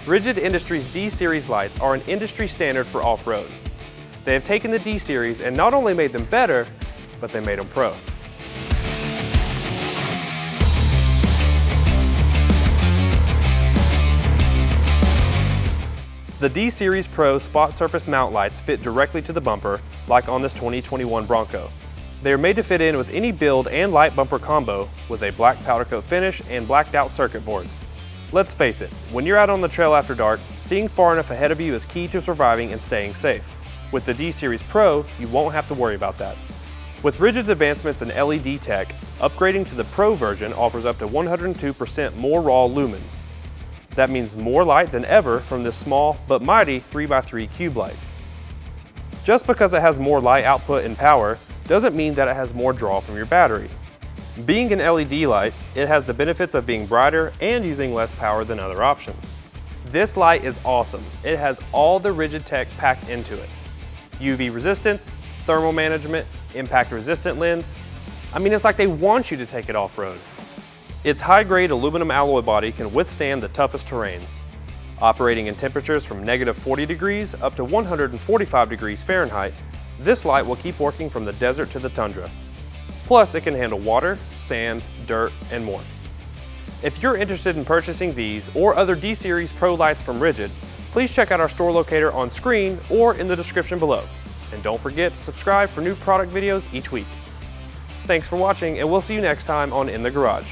Rigid Industries D-Series lights are an industry standard for off-road. They have taken the D-Series and not only made them better, but they made them pro. The D-Series Pro spot surface mount lights fit directly to the bumper, like on this 2021 Bronco. They are made to fit in with any build and light bumper combo with a black powder coat finish and blacked out circuit boards. Let's face it, when you're out on the trail after dark, seeing far enough ahead of you is key to surviving and staying safe. With the D-Series Pro, you won't have to worry about that. With Rigid's advancements in LED tech, upgrading to the Pro version offers up to 102% more raw lumens. That means more light than ever from this small but mighty 3x3 cube light. Just because it has more light output and power doesn't mean that it has more draw from your battery. Being an LED light, it has the benefits of being brighter and using less power than other options. This light is awesome. It has all the Rigid tech packed into it. UV resistance, thermal management, impact resistant lens. I mean, it's like they want you to take it off-road. Its high-grade aluminum alloy body can withstand the toughest terrains. Operating in temperatures from -40 degrees up to 145 degrees Fahrenheit, this light will keep working from the desert to the tundra. Plus, it can handle water, sand, dirt, and more. If you're interested in purchasing these or other D-Series Pro lights from Rigid, please check out our store locator on screen or in the description below. And don't forget to subscribe for new product videos each week. Thanks for watching, and we'll see you next time on In the Garage.